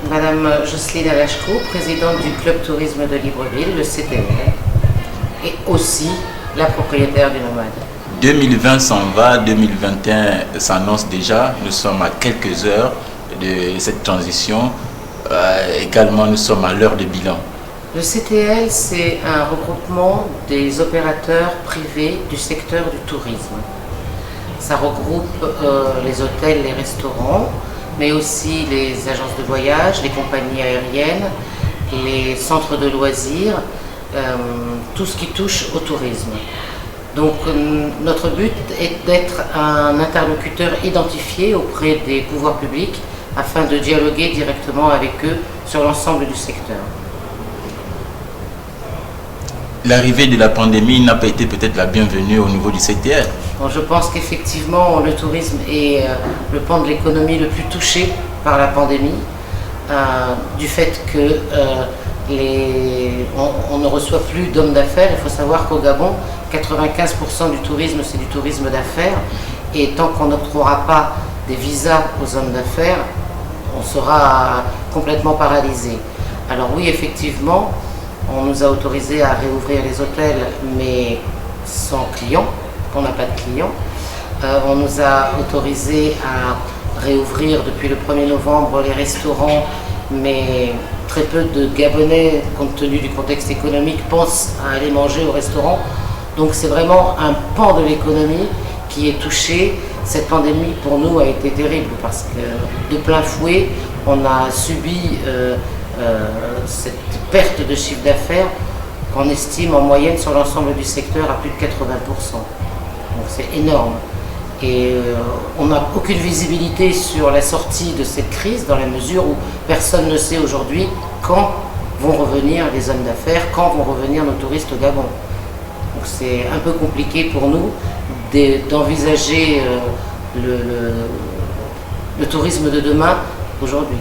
Madame Jocelyne Alachko, présidente du Club Tourisme de Libreville, le CTL, et aussi la propriétaire du Nomade. 2020 s'en va, 2021 s'annonce déjà. Nous sommes à quelques heures de cette transition. Également, nous sommes à l'heure de bilan. Le CTL, c'est un regroupement des opérateurs privés du secteur du tourisme. Ça regroupe les hôtels, les restaurants, mais aussi les agences de voyage, les compagnies aériennes, les centres de loisirs, tout ce qui touche au tourisme. Donc notre but est d'être un interlocuteur identifié auprès des pouvoirs publics afin de dialoguer directement avec eux sur l'ensemble du secteur. L'arrivée de la pandémie n'a pas été peut-être la bienvenue au niveau du CTL. Bon, je pense qu'effectivement le tourisme est le pan de l'économie le plus touché par la pandémie, du fait que on ne reçoit plus d'hommes d'affaires. Il faut savoir qu'au Gabon, 95% du tourisme, c'est du tourisme d'affaires. Et tant qu'on n'octroiera pas des visas aux hommes d'affaires, on sera complètement paralysé. Alors oui, effectivement, on nous a autorisé à réouvrir les hôtels, mais sans clients, qu'on n'a pas de clients. On nous a autorisé à réouvrir depuis le 1er novembre les restaurants, mais très peu de Gabonais, compte tenu du contexte économique, pensent à aller manger au restaurant. Donc c'est vraiment un pan de l'économie qui est touché. Cette pandémie pour nous a été terrible parce que de plein fouet, on a subi cette perte de chiffre d'affaires qu'on estime en moyenne sur l'ensemble du secteur à plus de 80%. Donc c'est énorme. Et on n'a aucune visibilité sur la sortie de cette crise dans la mesure où personne ne sait aujourd'hui quand vont revenir les hommes d'affaires, quand vont revenir nos touristes au Gabon. Donc c'est un peu compliqué pour nous d'envisager le tourisme de demain aujourd'hui.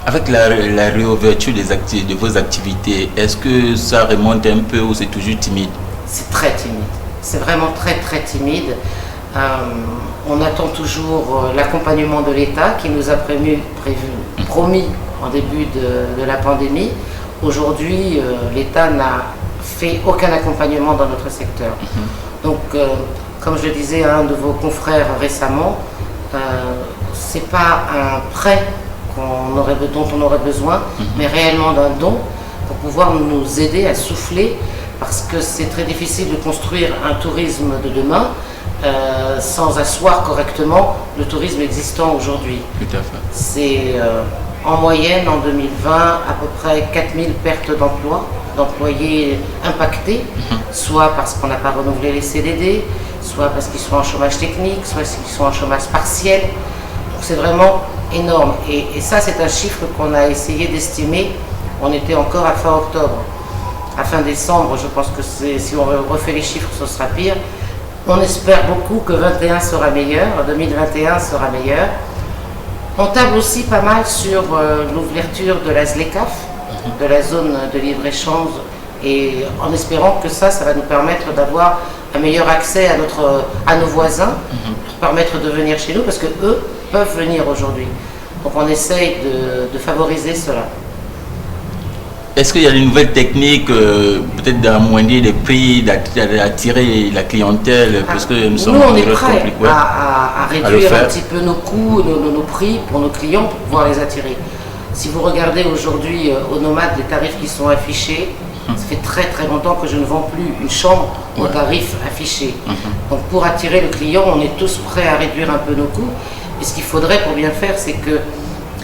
Avec la réouverture de vos activités, est-ce que ça remonte un peu ou c'est toujours timide? C'est très timide. C'est vraiment très très timide. On attend toujours l'accompagnement de l'État qui nous a promis en début de la pandémie. Aujourd'hui, l'État n'a fait aucun accompagnement dans notre secteur. Donc, comme je le disais à un de vos confrères récemment, ce n'est pas un prêt dont on aurait besoin, mais réellement d'un don pour pouvoir nous aider à souffler, parce que c'est très difficile de construire un tourisme de demain sans asseoir correctement le tourisme existant aujourd'hui. Tout à fait. C'est en moyenne en 2020 à peu près 4000 pertes d'employés impactés, soit parce qu'on n'a pas renouvelé les CDD, soit parce qu'ils sont en chômage technique, soit parce qu'ils sont en chômage partiel. Donc c'est vraiment énorme. Et ça, c'est un chiffre qu'on a essayé d'estimer. On était encore à fin octobre. À fin décembre, je pense que si on refait les chiffres, ce sera pire. On espère beaucoup que 2021 sera meilleur, 2021 sera meilleur. On table aussi pas mal sur l'ouverture de la ZLECAf, de la zone de libre-échange, et en espérant que ça va nous permettre d'avoir un meilleur accès à nos voisins, leur permettre de venir chez nous, parce qu'eux peuvent venir aujourd'hui. Donc on essaye de favoriser cela. Est-ce qu'il y a des nouvelles techniques, peut-être d'amoindrir les prix, d'attirer la clientèle, parce que nous sommes on est prêts à réduire un petit peu nos coûts, nos prix pour nos clients pour pouvoir les attirer. Si vous regardez aujourd'hui au Nomade les tarifs qui sont affichés, ça fait très très longtemps que je ne vends plus une chambre aux tarifs affichés. Donc pour attirer le client, on est tous prêts à réduire un peu nos coûts. Et ce qu'il faudrait pour bien faire, c'est que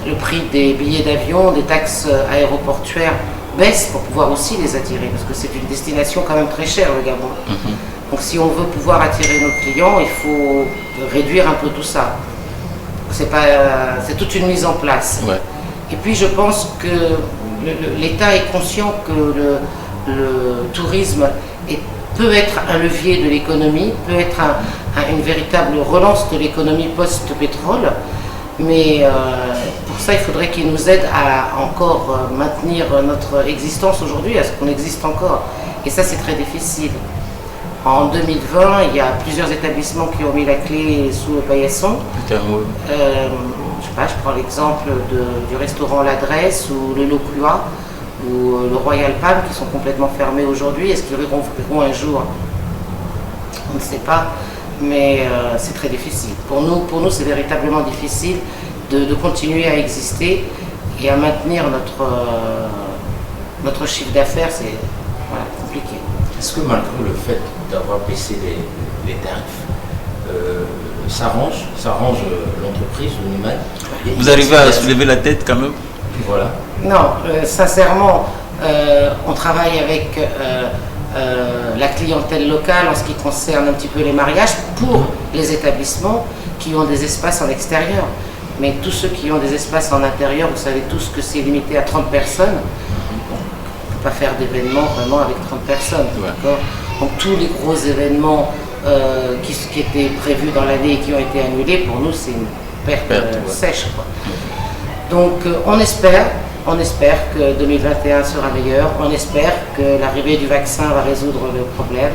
le prix des billets d'avion, des taxes aéroportuaires baisse pour pouvoir aussi les attirer, parce que c'est une destination quand même très chère, le Gabon. Donc si on veut pouvoir attirer nos clients, il faut réduire un peu tout ça. C'est toute une mise en place. Et puis je pense que l'État est conscient que le tourisme peut être un levier de l'économie, peut être une véritable relance de l'économie post-pétrole. Mais pour ça, il faudrait qu'ils nous aident à encore maintenir notre existence aujourd'hui, à ce qu'on existe encore. Et ça, c'est très difficile. En 2020, il y a plusieurs établissements qui ont mis la clé sous le paillasson. Je sais pas, je prends l'exemple du restaurant L'Adresse ou le Locua ou le Royal Palm qui sont complètement fermés aujourd'hui. Est-ce qu'ils rouvriront un jour? On ne sait pas, mais c'est très difficile. Pour nous c'est véritablement difficile de continuer à exister et à maintenir notre chiffre d'affaires. C'est compliqué. Est-ce que malgré le fait d'avoir baissé les tarifs, ça arrange l'entreprise, le Numan? Vous arrivez à soulever la tête quand même? Voilà. Non, sincèrement, on travaille avec la clientèle locale en ce qui concerne un petit peu les mariages pour les établissements qui ont des espaces en extérieur. Mais tous ceux qui ont des espaces en intérieur, vous savez tous que c'est limité à 30 personnes. On ne peut pas faire d'événements vraiment avec 30 personnes. D'accord. Donc tous les gros événements qui étaient prévus dans l'année et qui ont été annulés, pour nous c'est une perte sèche, quoi. Donc on espère que 2021 sera meilleur, on espère que l'arrivée du vaccin va résoudre le problème,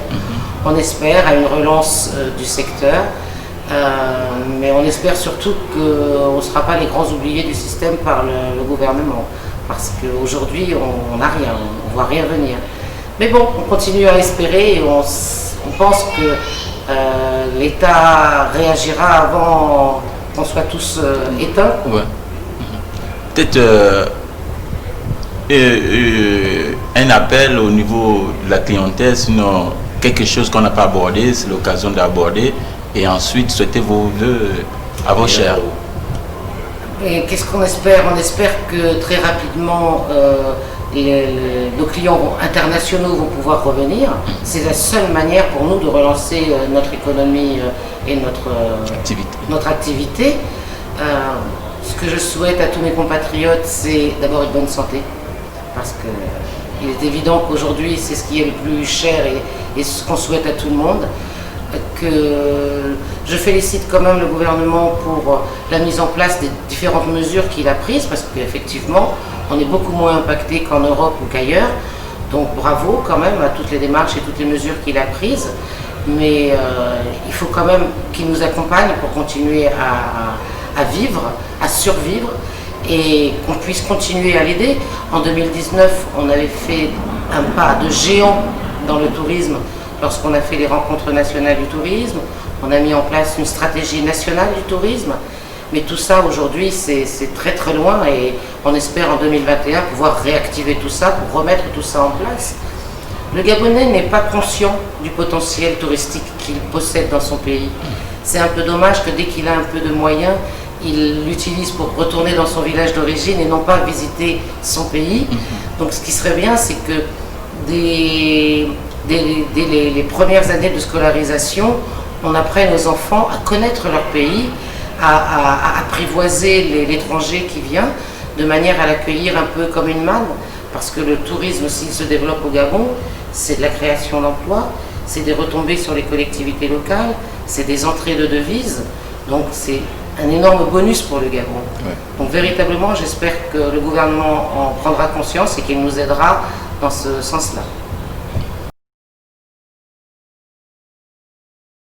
on espère à une relance du secteur, mais on espère surtout qu'on ne sera pas les grands oubliés du système par le gouvernement, parce qu'aujourd'hui on n'a rien, on ne voit rien venir. Mais bon, on continue à espérer et on pense que l'État réagira avant qu'on soit tous éteints. Ouais. Peut-être un appel au niveau de la clientèle, sinon quelque chose qu'on n'a pas abordé, c'est l'occasion d'aborder, et ensuite souhaiter vos vœux à vos chers. Et qu'est-ce qu'on espère? On espère que très rapidement nos clients internationaux vont pouvoir revenir. C'est la seule manière pour nous de relancer notre économie et notre activité. Ce que je souhaite à tous mes compatriotes, c'est d'abord une bonne santé, parce qu'il est évident qu'aujourd'hui c'est ce qui est le plus cher et ce qu'on souhaite à tout le monde. Que je félicite quand même le gouvernement pour la mise en place des différentes mesures qu'il a prises, parce qu'effectivement on est beaucoup moins impacté qu'en Europe ou qu'ailleurs. Donc bravo quand même à toutes les démarches et toutes les mesures qu'il a prises, mais il faut quand même qu'il nous accompagne pour continuer à vivre, à survivre, et qu'on puisse continuer à l'aider. En 2019, on avait fait un pas de géant dans le tourisme lorsqu'on a fait les rencontres nationales du tourisme. On a mis en place une stratégie nationale du tourisme. Mais tout ça aujourd'hui, c'est très très loin, et on espère en 2021 pouvoir réactiver tout ça pour remettre tout ça en place. Le Gabonais n'est pas conscient du potentiel touristique qu'il possède dans son pays. C'est un peu dommage que dès qu'il a un peu de moyens, il l'utilise pour retourner dans son village d'origine et non pas visiter son pays. Donc ce qui serait bien, c'est que dès les premières années de scolarisation, on apprenne aux enfants à connaître leur pays, à apprivoiser l'étranger qui vient, de manière à l'accueillir un peu comme une manne, parce que le tourisme, s'il se développe au Gabon, c'est de la création d'emplois, c'est des retombées sur les collectivités locales, c'est des entrées de devises, donc c'est un énorme bonus pour le Gabon. Ouais. Donc véritablement, j'espère que le gouvernement en prendra conscience et qu'il nous aidera dans ce sens-là.